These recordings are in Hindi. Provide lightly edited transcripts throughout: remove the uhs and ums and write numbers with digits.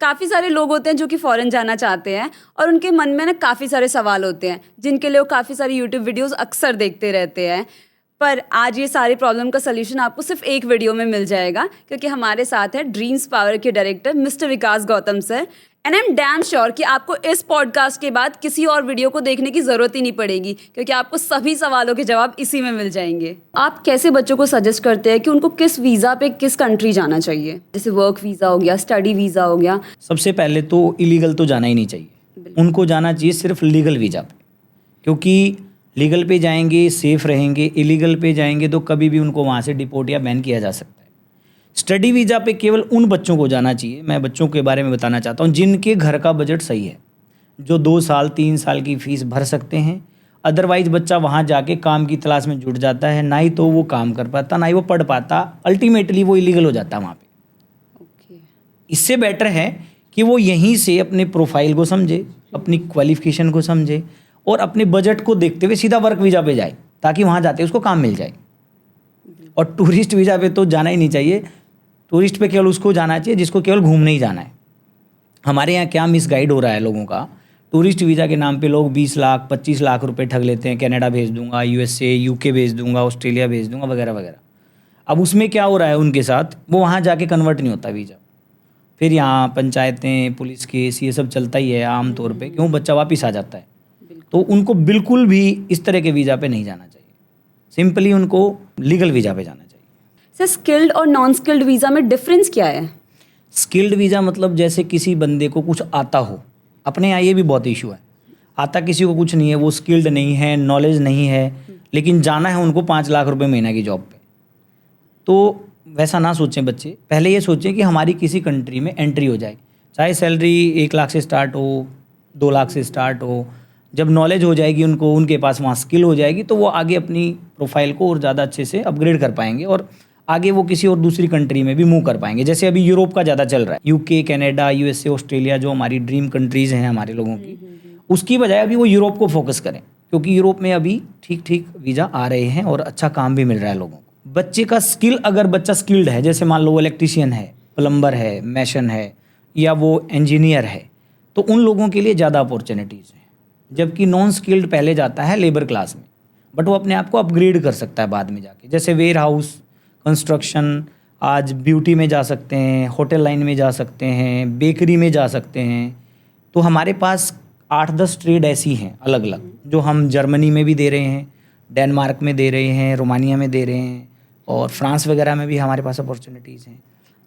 काफ़ी सारे लोग होते हैं जो कि फ़ॉरेन जाना चाहते हैं और उनके मन में ना काफ़ी सारे सवाल होते हैं जिनके लिए वो काफ़ी सारी यूट्यूब वीडियोस अक्सर देखते रहते हैं। पर आज ये सारी प्रॉब्लम का सलूशन आपको सिर्फ एक वीडियो में मिल जाएगा, क्योंकि हमारे साथ है ड्रीम्स पावर के director mister Vikas Gautam sir. And I am damn sure कि आपको इस पॉडकास्ट के बाद किसी और वीडियो को देखने की ज़रूरत ही नहीं पड़ेगी, क्योंकि आपको सभी सवालों के जवाब इसी में मिल जाएंगे। आप कैसे बच्चों को सजेस्ट करते हैं कि उनको किस वीज़ा पे किस कंट्री जाना चाहिए? जैसे वर्क वीज़ा हो गया, स्टडी वीज़ा हो गया। सबसे पहले तो इलीगल तो जाना ही नहीं चाहिए, उनको जाना चाहिए सिर्फ लीगल वीज़ा पे, क्योंकि लीगल पे जाएंगे सेफ़ रहेंगे, इलीगल पे जाएंगे तो कभी भी उनको वहाँ से डिपोर्ट या बैन किया जा सकता है। स्टडी वीज़ा पे केवल उन बच्चों को जाना चाहिए, मैं बच्चों के बारे में बताना चाहता हूँ, जिनके घर का बजट सही है, जो 2 साल 3 साल की फ़ीस भर सकते हैं। अदरवाइज़ बच्चा वहाँ जाके काम की तलाश में जुट जाता है, ना ही तो वो काम कर पाता, ना ही वो पढ़ पाता, अल्टीमेटली वो इलीगल हो जाता है वहाँ पे। इससे बेटर है कि वो यहीं से अपने प्रोफाइल को समझे, अपनी क्वालिफिकेशन को समझे और अपने बजट को देखते हुए सीधा वर्क वीज़ा पे जाए, ताकि वहाँ जाते उसको काम मिल जाए। और टूरिस्ट वीज़ा पे तो जाना ही नहीं चाहिए। टूरिस्ट पे केवल उसको जाना चाहिए जिसको केवल घूमने ही जाना है। हमारे यहाँ क्या मिसगाइड हो रहा है लोगों का, टूरिस्ट वीज़ा के नाम पे लोग 20 लाख 25 लाख रुपए ठग लेते हैं, कनाडा भेज दूंगा, USA UK भेज दूंगा, ऑस्ट्रेलिया भेज दूंगा, वगैरह वगैरह। अब उसमें क्या हो रहा है उनके साथ, वो वहाँ जाके कन्वर्ट नहीं होता वीज़ा। फिर यहाँ पंचायतें, पुलिस केस, ये सब चलता ही है आम तौर पे, क्यों बच्चा वापस आ जाता है। तो उनको बिल्कुल भी इस तरह के वीज़ा पे नहीं जाना चाहिए, सिंपली उनको लीगल वीज़ा पे जाना चाहिए। सर, स्किल्ड और नॉन स्किल्ड वीज़ा में डिफरेंस क्या है? स्किल्ड वीज़ा मतलब जैसे किसी बंदे को कुछ आता हो, अपने यहाँ ये भी बहुत इशू है, आता किसी को कुछ नहीं है, वो स्किल्ड नहीं है, नॉलेज नहीं है, लेकिन जाना है उनको 5 लाख रुपए महीना की जॉब पे। तो वैसा ना सोचें बच्चे, पहले ये सोचें कि हमारी किसी कंट्री में एंट्री हो जाए, चाहे सैलरी 1 लाख से स्टार्ट हो, 2 लाख से स्टार्ट हो। जब नॉलेज हो जाएगी उनको, उनके पास वहाँ स्किल हो जाएगी, तो वो आगे अपनी प्रोफाइल को और ज़्यादा अच्छे से अपग्रेड कर पाएंगे और आगे वो किसी और दूसरी कंट्री में भी मूव कर पाएंगे। जैसे अभी यूरोप का ज़्यादा चल रहा है, UK कनाडा USA ऑस्ट्रेलिया, जो हमारी ड्रीम कंट्रीज़ हैं हमारे लोगों की, उसकी बजाय अभी वो यूरोप को फोकस करें, क्योंकि यूरोप में अभी ठीक ठीक वीज़ा आ रहे हैं और अच्छा काम भी मिल रहा है लोगों को। बच्चे का स्किल, अगर बच्चा स्किल्ड है, जैसे मान लो वो इलेक्ट्रीशियन है, प्लम्बर है, मैशन है, या वो इंजीनियर है, तो उन लोगों के लिए ज़्यादा अपॉर्चुनिटीज़ हैं। जबकि नॉन स्किल्ड पहले जाता है लेबर क्लास में, बट वो अपने आप को अपग्रेड कर सकता है बाद में जाके, जैसे वेयर हाउस, कंस्ट्रक्शन, आज ब्यूटी में जा सकते हैं, होटल लाइन में जा सकते हैं, बेकरी में जा सकते हैं। तो हमारे पास 8-10 ट्रेड ऐसी हैं अलग अलग, जो हम जर्मनी में भी दे रहे हैं, डेनमार्क में दे रहे हैं, रोमानिया में दे रहे हैं, और फ्रांस वगैरह में भी हमारे पास अपॉर्चुनिटीज़ हैं।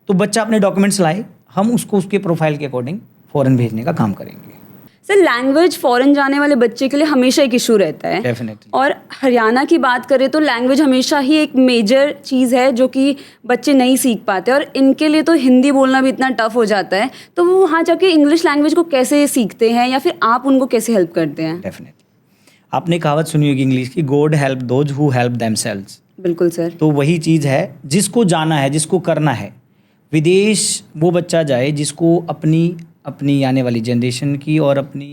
तो बच्चा अपने डॉक्यूमेंट्स लाए, हम उसको उसके प्रोफाइल के अकॉर्डिंग फ़ॉरेन भेजने का काम करेंगे। सर, लैंग्वेज फॉरेन जाने वाले बच्चे के लिए हमेशा एक इशू रहता है। डेफिनेटली। और हरियाणा की बात करें तो लैंग्वेज हमेशा ही एक मेजर चीज़ है जो कि बच्चे नहीं सीख पाते, और इनके लिए तो हिंदी बोलना भी इतना टफ हो जाता है। तो वो वहाँ जाके इंग्लिश लैंग्वेज को कैसे सीखते हैं, या फिर आप उनको कैसे हेल्प करते हैं? डेफिनेटली। आपने कहावत सुनी होगी इंग्लिश की, God help those who help themselves. बिल्कुल सर। तो वही चीज़ है, जिसको जाना है, जिसको करना है, विदेश वो बच्चा जाए जिसको अपनी आने वाली जनरेशन की और अपनी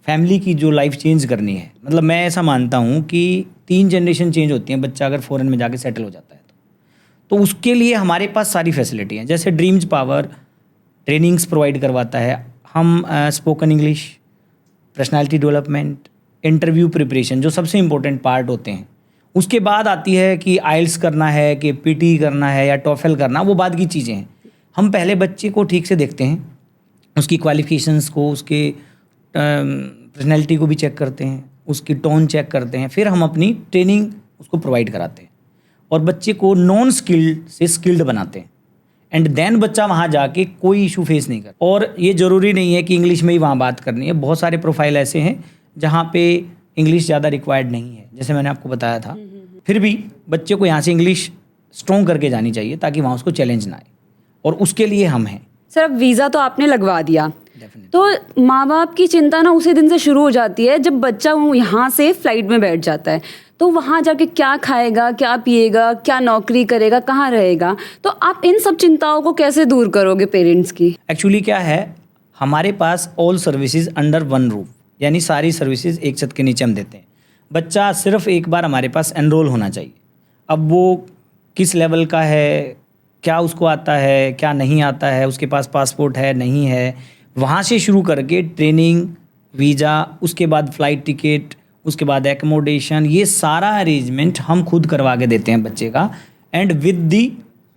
फैमिली की जो लाइफ चेंज करनी है। मतलब मैं ऐसा मानता हूँ कि 3 जनरेशन चेंज होती हैं बच्चा अगर फॉरेन में जाके सेटल हो जाता है तो उसके लिए हमारे पास सारी फैसिलिटी हैं। जैसे ड्रीम्स पावर ट्रेनिंग्स प्रोवाइड करवाता है, हम spoken English, personality development, interview preparation, जो सबसे इम्पोर्टेंट पार्ट होते हैं। उसके बाद आती है कि आइल्स करना है, कि PT करना है या टॉफल करना, वो बाद की चीज़ें हैं। हम पहले बच्चे को ठीक से देखते हैं, उसकी क्वालिफिकेशंस को, उसके पर्सनैलिटी को भी चेक करते हैं, उसकी टोन चेक करते हैं, फिर हम अपनी ट्रेनिंग उसको प्रोवाइड कराते हैं और बच्चे को नॉन स्किल्ड से स्किल्ड बनाते हैं। एंड देन बच्चा वहाँ जाके कोई इशू फेस नहीं कर। और ये ज़रूरी नहीं है कि इंग्लिश में ही वहाँ बात करनी है, बहुत सारे प्रोफाइल ऐसे हैं जहाँ पे इंग्लिश ज़्यादा रिक्वायर्ड नहीं है, जैसे मैंने आपको बताया था। फिर भी बच्चे को यहाँ से इंग्लिश स्ट्रॉन्ग करके जानी चाहिए ताकि वहाँ उसको चैलेंज ना आए, और उसके लिए हम हैं। सर, अब वीज़ा तो आपने लगवा दिया, तो माँ बाप की चिंता ना उसी दिन से शुरू हो जाती है जब बच्चा यहाँ से फ्लाइट में बैठ जाता है। तो वहाँ जाके क्या खाएगा, क्या पिएगा, क्या नौकरी करेगा, कहाँ रहेगा, तो आप इन सब चिंताओं को कैसे दूर करोगे पेरेंट्स की? एक्चुअली क्या है, हमारे पास all services under one roof, यानी सारी सर्विसेज एक छत के नीचे हम देते हैं। बच्चा सिर्फ एक बार हमारे पास एनरोल होना चाहिए। अब वो किस लेवल का है, क्या उसको आता है, क्या नहीं आता है, उसके पास पासपोर्ट है नहीं है, वहाँ से शुरू करके ट्रेनिंग, वीज़ा, उसके बाद फ़्लाइट टिकट, उसके बाद एकोमोडेशन, ये सारा अरेंजमेंट हम खुद करवा के देते हैं बच्चे का, and with the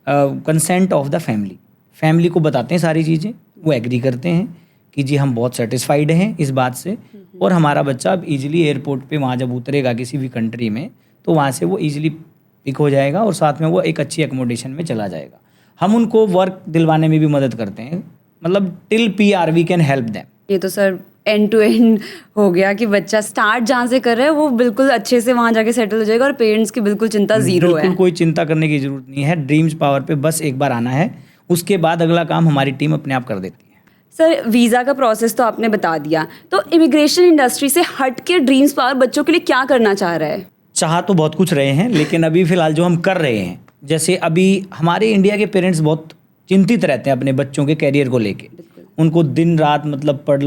consent of the family. Family को बताते हैं सारी चीज़ें, वो एग्री करते हैं कि जी हम बहुत सेटिस्फाइड हैं इस बात से, और हमारा बच्चा अब ईजिली एयरपोर्ट पे वहाँ जब उतरेगा किसी भी कंट्री में, तो वहाँ से वो ईजिली पिक हो जाएगा और साथ में वो एक अच्छी एकोमोडेशन में चला जाएगा। हम उनको वर्क दिलवाने में भी मदद करते हैं, मतलब till PR we can help them. ये तो सर एंड टू एंड हो गया कि बच्चा स्टार्ट जहाँ से कर रहा है वो बिल्कुल अच्छे से वहाँ जाके सेटल हो जाएगा और पेरेंट्स की बिल्कुल चिंता जीरो है। बिल्कुल कोई चिंता करने की जरूरत नहीं है। ड्रीम्स पावर पे बस एक बार आना है, उसके बाद अगला काम हमारी टीम अपने आप कर देती है। सर वीज़ा का प्रोसेस तो आपने बता दिया, तो इमिग्रेशन इंडस्ट्री से हट के ड्रीम्स पावर बच्चों के लिए क्या करना चाह रहा है? चाह तो बहुत कुछ रहे हैं, लेकिन अभी फ़िलहाल जो हम कर रहे हैं, जैसे अभी हमारे इंडिया के पेरेंट्स बहुत चिंतित रहते हैं अपने बच्चों के कैरियर को लेके। उनको दिन रात मतलब पढ़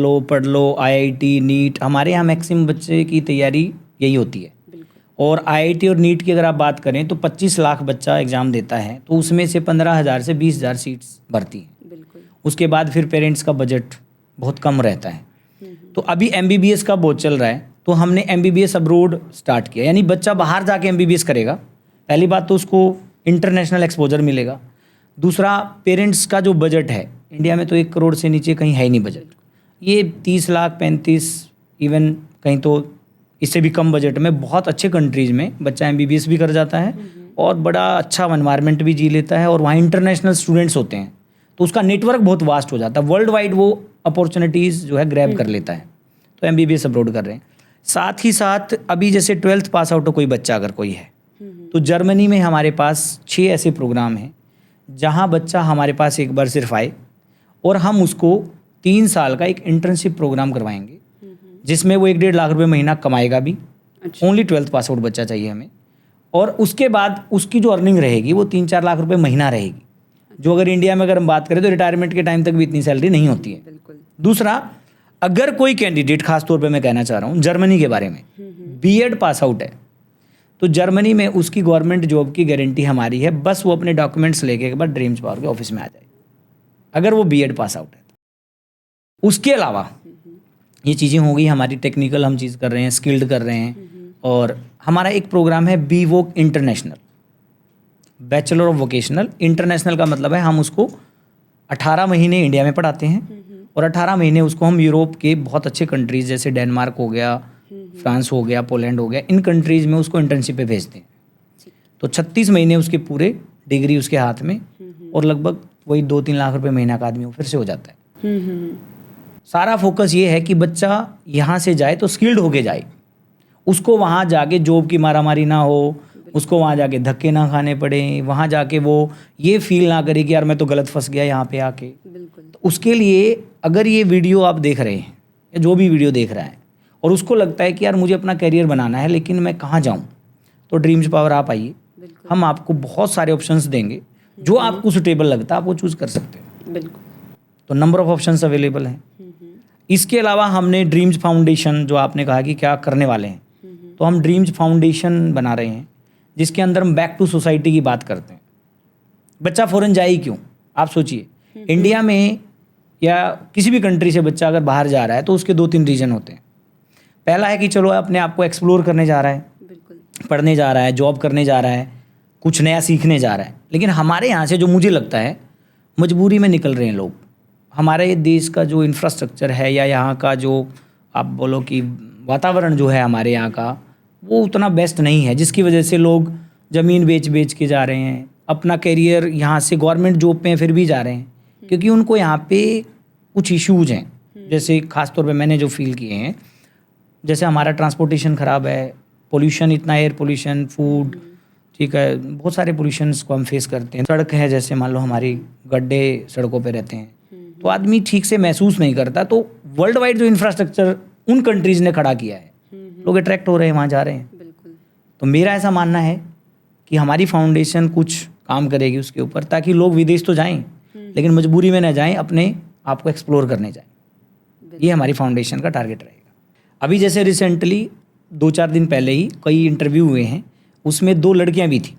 लो IIT नीट, हमारे यहाँ मैक्सिमम बच्चे की तैयारी यही होती है। और IIT और नीट की अगर आप बात करें तो 25 लाख बच्चा एग्ज़ाम देता है, तो उसमें से 15,000 से 20,000 सीट्स भरती हैं। उसके बाद फिर पेरेंट्स का बजट बहुत कम रहता है। तो अभी MBBS का बहुत चल रहा है, तो हमने MBBS अब्रोड स्टार्ट किया, यानी बच्चा बाहर जाके MBBS करेगा। पहली बात तो उसको इंटरनेशनल एक्सपोजर मिलेगा। दूसरा, पेरेंट्स का जो बजट है इंडिया में तो 1 करोड़ से नीचे कहीं है ही नहीं बजट। ये 30 लाख 35, इवन कहीं तो इससे भी कम बजट में बहुत अच्छे कंट्रीज़ में बच्चा MBBS भी कर जाता है और बड़ा अच्छा एनवायरनमेंट भी जी लेता है, और वहाँ इंटरनेशनल स्टूडेंट्स होते हैं, तो उसका नेटवर्क बहुत वास्ट हो जाता है। वर्ल्ड वाइड वो अपॉर्चुनिटीज़ जो है ग्रैब कर लेता है। तो MBBS अब्रोड कर रहे हैं। साथ ही साथ अभी जैसे 12th पास आउट हो कोई बच्चा अगर कोई है, तो जर्मनी में हमारे पास 6 ऐसे प्रोग्राम हैं जहाँ बच्चा हमारे पास एक बार सिर्फ आए और हम उसको 3 साल का एक इंटर्नशिप प्रोग्राम करवाएंगे, जिसमें वो 1-1.5 लाख रुपए महीना कमाएगा भी। ओनली 12th पास आउट बच्चा चाहिए हमें, और उसके बाद उसकी जो अर्निंग रहेगी वो 3-4 लाख रुपए महीना रहेगी, जो अगर इंडिया में अगर हम बात करें तो रिटायरमेंट के टाइम तक भी इतनी सैलरी नहीं होती है। दूसरा, अगर कोई कैंडिडेट, खास तौर पे मैं कहना चाह रहा हूँ जर्मनी के बारे में, B.Ed पास आउट है, तो जर्मनी में उसकी गवर्नमेंट जॉब की गारंटी हमारी है। बस वो अपने डॉक्यूमेंट्स लेके एक बार ड्रीम्स पावर के ऑफिस में आ जाए, अगर वो B.Ed पास आउट है। उसके अलावा ये चीज़ें हो गई हमारी टेक्निकल, हम चीज़ कर रहे हैं, स्किल्ड कर रहे हैं। और हमारा एक प्रोग्राम है BVOC international, bachelor of vocational. International का मतलब है हम उसको 18 महीने इंडिया में पढ़ाते हैं और 18 महीने उसको हम यूरोप के बहुत अच्छे कंट्रीज़ जैसे डेनमार्क हो गया, फ्रांस हो गया, पोलैंड हो गया, इन कंट्रीज़ में उसको इंटर्नशिप पे भेजते हैं। तो 36 महीने उसके पूरे, डिग्री उसके हाथ में, और लगभग वही 2-3 लाख रुपए महीना का आदमी वो फिर से हो जाता है। सारा फोकस ये है कि बच्चा यहाँ से जाए तो स्किल्ड होके जाए, उसको वहाँ जाके जॉब की मारामारी ना हो, उसको वहाँ जाके धक्के ना खाने पड़े, वहाँ जाके वो ये फील ना करे कि यार मैं तो गलत फंस गया यहाँ पे आके। तो उसके लिए अगर ये वीडियो आप देख रहे हैं या जो भी वीडियो देख रहा है और उसको लगता है कि यार मुझे अपना करियर बनाना है लेकिन मैं कहाँ जाऊँ, तो ड्रीम्स पावर आप आइए, हम आपको बहुत सारे ऑप्शंस देंगे, जो आपको सूटेबल लगता है आप वो चूज़ कर सकते हैं। बिल्कुल। तो नंबर ऑफ ऑप्शंस अवेलेबल हैं। इसके अलावा हमने ड्रीम्स फाउंडेशन, जो आपने कहा कि क्या करने वाले हैं, तो हम ड्रीम्स फाउंडेशन बना रहे हैं जिसके अंदर हम बैक टू सोसाइटी की बात करते हैं। बच्चा फॉरेन जाए ही क्यों, आप सोचिए। इंडिया में या किसी भी कंट्री से बच्चा अगर बाहर जा रहा है तो उसके 2-3 रीजन होते हैं। पहला है कि चलो अपने आप को एक्सप्लोर करने जा रहा है, पढ़ने जा रहा है, जॉब करने जा रहा है, कुछ नया सीखने जा रहा है। लेकिन हमारे यहाँ से जो मुझे लगता है मजबूरी में निकल रहे हैं लोग। हमारे देश का जो इंफ्रास्ट्रक्चर है या यहाँ का जो आप बोलो कि वातावरण जो है हमारे यहाँ का, वो उतना बेस्ट नहीं है, जिसकी वजह से लोग ज़मीन बेच के जा रहे हैं, अपना करियर यहाँ से गवर्नमेंट जॉब पे फिर भी जा रहे हैं, क्योंकि उनको यहाँ पे कुछ इश्यूज हैं। जैसे खास तौर पे मैंने जो फील किए हैं, जैसे हमारा ट्रांसपोर्टेशन ख़राब है, पोल्यूशन इतना, एयर पोल्यूशन, फूड, ठीक है, बहुत सारे पोल्यूशंस को हम फेस करते हैं। सड़क है, जैसे मान लो हमारी गड्ढे सड़कों पे रहते हैं, तो आदमी ठीक से महसूस नहीं करता। तो वर्ल्ड वाइड जो इंफ्रास्ट्रक्चर उन कंट्रीज़ ने खड़ा किया है, लोग अट्रैक्ट हो रहे हैं, वहाँ जा रहे हैं। तो मेरा ऐसा मानना है कि हमारी फाउंडेशन कुछ काम करेगी उसके ऊपर, ताकि लोग विदेश तो जाएं लेकिन मजबूरी में ना जाएं, अपने आप को एक्सप्लोर करने जाएं। ये हमारी फाउंडेशन का टारगेट रहेगा। अभी जैसे रिसेंटली 2-4 दिन पहले ही कई इंटरव्यू हुए हैं, उसमें 2 लड़कियां भी थी।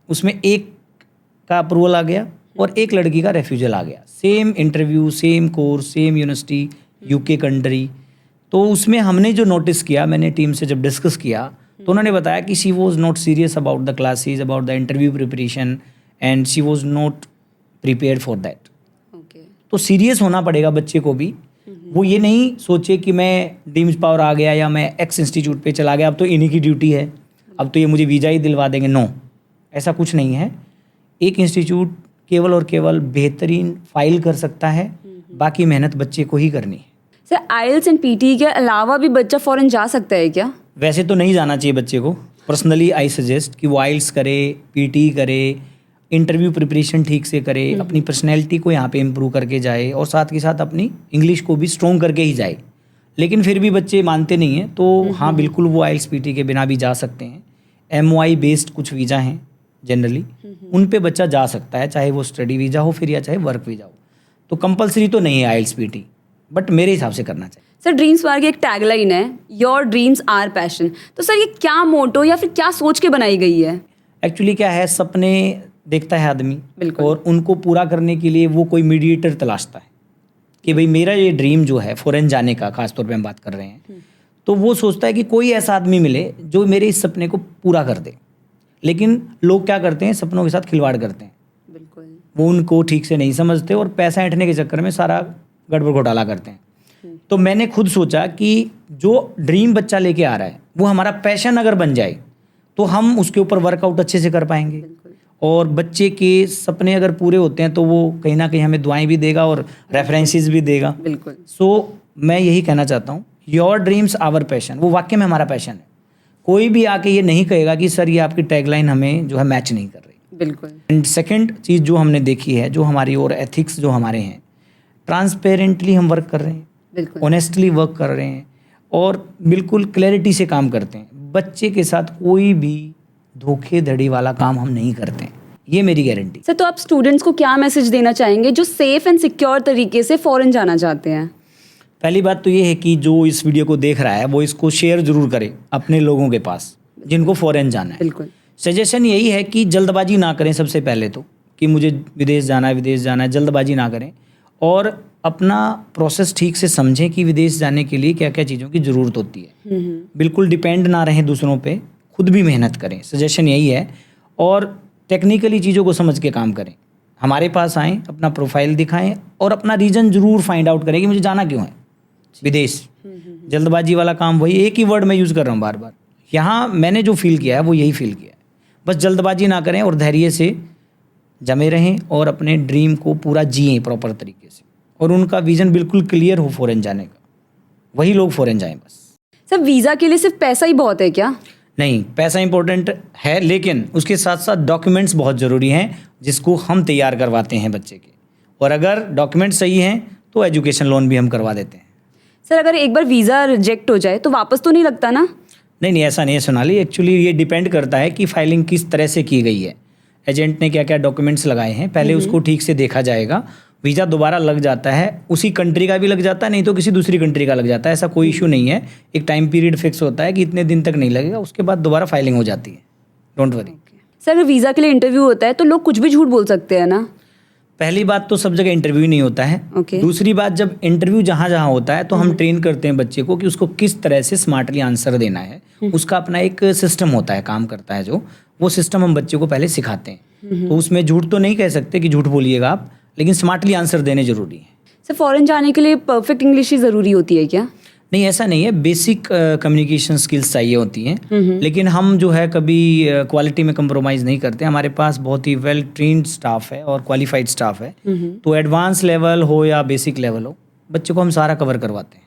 उसमें एक का अप्रूवल आ गया और एक लड़की का रेफ्यूजल आ गया। Same interview, same course, same university, UK country. तो उसमें हमने जो नोटिस किया, मैंने टीम से जब डिस्कस किया तो उन्होंने बताया कि she was not serious about the classes, about the interview preparation and she was not prepared for that. तो सीरियस होना पड़ेगा बच्चे को भी। वो ये नहीं सोचे कि मैं ड्रीम्स पावर आ गया या मैं एक्स इंस्टीट्यूट पे चला गया, अब तो इन्हीं की ड्यूटी है, अब तो ये मुझे वीज़ा ही दिलवा देंगे। नो, ऐसा कुछ नहीं है। एक इंस्टीट्यूट केवल और केवल बेहतरीन फाइल कर सकता है, बाकी मेहनत बच्चे को ही करनी है। सर आइल्स एंड पीटी के अलावा भी बच्चा फॉरेन जा सकता है क्या? वैसे तो नहीं जाना चाहिए बच्चे को। पर्सनली आई सजेस्ट कि वो आइल्स करे, पीटी करे, इंटरव्यू प्रिपरेशन ठीक से करे, अपनी पर्सनैलिटी को यहाँ पे इम्प्रूव करके जाए और साथ के साथ अपनी इंग्लिश को भी स्ट्रॉन्ग करके ही जाए। लेकिन फिर भी बच्चे मानते नहीं हैं, तो हाँ बिल्कुल वो आइल्स पीटी के बिना भी जा सकते हैं। MOI बेस्ड कुछ वीज़ा हैं जनरली, उन पे बच्चा जा सकता है, चाहे वो स्टडी वीज़ा हो फिर या चाहे वर्क वीज़ा हो। तो कंपलसरी तो नहीं है आइल्स पीटी, बट मेरे हिसाब से करना चाहिए। सर ड्रीम्स पावर की एक टैगलाइन है, योर ड्रीम्स आर पैशन। तो सर ये क्या मोटो या फिर क्या सोच के बनाई गई है? एक्चुअली क्या है, सपने देखता है आदमी बिल्कुल। और उनको पूरा करने के लिए वो कोई मीडिएटर तलाशता है कि भाई मेरा ये ड्रीम जो है फॉरेन जाने का, खासतौर पे हम बात कर रहे हैं, तो वो सोचता है कि कोई ऐसा आदमी मिले जो मेरे इस सपने को पूरा कर दे। लेकिन लोग क्या करते हैं, सपनों के साथ खिलवाड़ करते हैं। बिल्कुल। वो उनको ठीक से नहीं समझते और पैसा ऐंठने के चक्कर में सारा गड़बड़ घोटाला करते हैं। तो मैंने खुद सोचा कि जो ड्रीम बच्चा लेके आ रहा है वो हमारा पैशन अगर बन जाए तो हम उसके ऊपर वर्कआउट अच्छे से कर पाएंगे, और बच्चे के सपने अगर पूरे होते हैं तो वो कहीं ना कहीं हमें दुआएं भी देगा और रेफरेंसेस भी देगा। बिल्कुल। सो मैं यही कहना चाहता हूँ, योर ड्रीम्स आवर पैशन, वो वाकई में हमारा पैशन है। कोई भी आके ये नहीं कहेगा कि सर ये आपकी टैगलाइन हमें जो है मैच नहीं कर रही। बिल्कुल। एंड सेकंड चीज़ जो हमने देखी है, जो हमारी और एथिक्स जो हमारे हैं, ट्रांसपेरेंटली हम वर्क कर रहे हैं, बिल्कुल। ऑनेस्टली वर्क कर रहे हैं और बिल्कुल क्लैरिटी से काम करते हैं। बच्चे के साथ कोई भी धोखेधड़ी वाला काम हम नहीं करते हैं, ये मेरी गारंटी। सर तो आप स्टूडेंट्स को क्या मैसेज देना चाहेंगे जो सेफ एंड सिक्योर तरीके से फॉरेन जाना चाहते हैं? पहली बात तो ये है कि जो इस वीडियो को देख रहा है वो इसको शेयर जरूर करे अपने लोगों के पास जिनको फॉरेन जाना है। बिल्कुल। सजेशन यही है कि जल्दबाजी ना करें। सबसे पहले तो कि मुझे विदेश जाना है, जल्दबाजी ना करें और अपना प्रोसेस ठीक से समझें कि विदेश जाने के लिए क्या क्या चीज़ों की ज़रूरत होती है। बिल्कुल डिपेंड ना रहें दूसरों पे, खुद भी मेहनत करें, सजेशन यही है। और टेक्निकली चीज़ों को समझ के काम करें। हमारे पास आएँ, अपना प्रोफाइल दिखाएं और अपना रीज़न ज़रूर फाइंड आउट करें कि मुझे जाना क्यों है विदेश। जल्दबाजी वाला काम, वही एक ही वर्ड मैं यूज़ कर रहा हूँ बार बार, यहाँ मैंने जो फील किया है वो यही फील किया है। बस जल्दबाजी ना करें और धैर्य से जमे रहें और अपने ड्रीम को पूरा जिएं प्रॉपर तरीके से, और उनका विज़न बिल्कुल क्लियर हो फॉरेन जाने का, वही लोग फॉरेन जाएं बस। सर वीज़ा के लिए सिर्फ पैसा ही बहुत है क्या? नहीं, पैसा इंपॉर्टेंट है लेकिन उसके साथ साथ डॉक्यूमेंट्स बहुत ज़रूरी हैं जिसको हम तैयार करवाते हैं बच्चे के, और अगर डॉक्यूमेंट सही हैं तो एजुकेशन लोन भी हम करवा देते हैं। सर अगर एक बार वीज़ा रिजेक्ट हो जाए तो वापस तो नहीं लगता ना? नहीं, ऐसा नहीं है सोनाली। एक्चुअली ये डिपेंड करता है कि फाइलिंग किस तरह से की गई है, एजेंट ने क्या क्या डॉक्यूमेंट्स लगाए हैं, पहले उसको ठीक से देखा जाएगा। वीज़ा दोबारा लग जाता है, उसी कंट्री का भी लग जाता है, नहीं तो किसी दूसरी कंट्री का लग जाता है, ऐसा कोई इशू नहीं है। एक टाइम पीरियड फिक्स होता है कि इतने दिन तक नहीं लगेगा, उसके बाद दोबारा फाइलिंग हो जाती है। Don't worry. सर अगर वीज़ा के लिए इंटरव्यू होता है तो लोग कुछ भी झूठ बोल सकते हैं ना? पहली बात तो सब जगह इंटरव्यू ही नहीं होता है। Okay. दूसरी बात, जब इंटरव्यू जहाँ जहाँ होता है तो हम ट्रेन करते हैं बच्चे को कि उसको किस तरह से स्मार्टली आंसर देना है। उसका अपना एक सिस्टम होता है, काम करता है जो, वो सिस्टम हम बच्चे को पहले सिखाते हैं। तो उसमें झूठ तो नहीं कह सकते कि झूठ बोलिएगा आप, लेकिन स्मार्टली आंसर देने जरूरी है। सर फॉरेन जाने के लिए परफेक्ट इंग्लिश ही ज़रूरी होती है क्या? नहीं, ऐसा नहीं है। बेसिक कम्युनिकेशन स्किल्स चाहिए होती हैं, लेकिन हम जो है कभी क्वालिटी में कंप्रोमाइज़ नहीं करते। हमारे पास बहुत ही वेल ट्रेन्ड स्टाफ है और क्वालिफाइड स्टाफ है, तो एडवांस लेवल हो या बेसिक लेवल हो, बच्चों को हम सारा कवर करवाते हैं।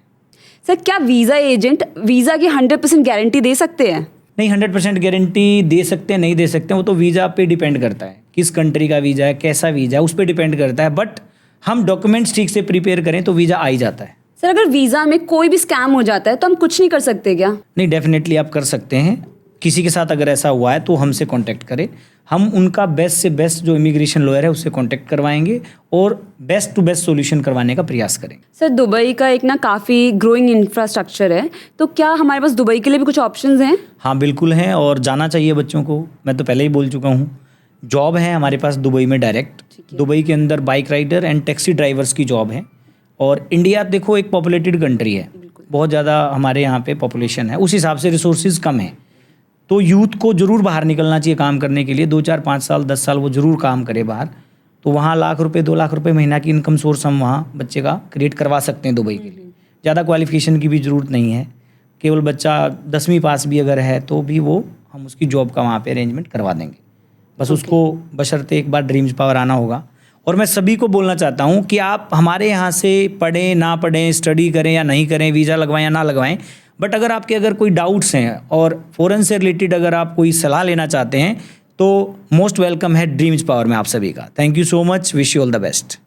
सर क्या वीज़ा एजेंट वीज़ा की 100% गारंटी दे सकते हैं? नहीं, 100% गारंटी दे सकते हैं, नहीं दे सकते हैं, वो तो वीज़ा पे डिपेंड करता है, किस कंट्री का वीज़ा है, कैसा वीज़ा है, उस पर डिपेंड करता है। बट हम डॉक्यूमेंट्स ठीक से प्रिपेयर करें तो वीज़ा आ ही जाता है। सर अगर वीज़ा में कोई भी स्कैम हो जाता है तो हम कुछ नहीं कर सकते क्या? नहीं, डेफिनेटली आप कर सकते हैं। किसी के साथ अगर ऐसा हुआ है तो हमसे कांटेक्ट करें, हम उनका बेस्ट से बेस्ट जो इमिग्रेशन लॉयर है उससे कांटेक्ट करवाएंगे और बेस्ट टू बेस्ट सॉल्यूशन करवाने का प्रयास करेंगे। सर दुबई का एक ना काफ़ी ग्रोइंग इंफ्रास्ट्रक्चर है, तो क्या हमारे पास दुबई के लिए भी कुछ ऑप्शंस हैं? हाँ बिल्कुल हैं, और जाना चाहिए बच्चों को। मैं तो पहले ही बोल चुका हूँ जॉब है हमारे पास दुबई में डायरेक्ट, दुबई के अंदर bike rider and taxi drivers की जॉब है। और इंडिया देखो एक पॉपुलेटेड कंट्री है, बहुत ज़्यादा हमारे यहाँ पे पॉपुलेशन है, उस हिसाब से रिसोर्सेज कम है। तो यूथ को ज़रूर बाहर निकलना चाहिए काम करने के लिए, 2 4 5 साल 10 साल वो ज़रूर काम करे बाहर। तो वहाँ लाख रुपए 2 लाख रुपए महीना की इनकम सोर्स हम वहाँ बच्चे का क्रिएट करवा सकते हैं दुबई के लिए। ज़्यादा क्वालिफिकेशन की भी ज़रूरत नहीं है, केवल बच्चा 10वीं पास भी अगर है तो भी वो हम उसकी जॉब का वहाँ पे अरेंजमेंट करवा देंगे। बस उसको बशर्ते एक बार ड्रीम्स पावर आना होगा। और मैं सभी को बोलना चाहता हूँ कि आप हमारे यहाँ से पढ़ें ना पढ़ें, स्टडी करें या नहीं करें, वीज़ा लगवाएं या ना लगवाएं, बट अगर आपके अगर कोई डाउट्स हैं और फ़ॉरेन से रिलेटेड अगर आप कोई सलाह लेना चाहते हैं तो मोस्ट वेलकम है ड्रीम्स पावर में आप सभी का। Thank you so much, wish you all the best.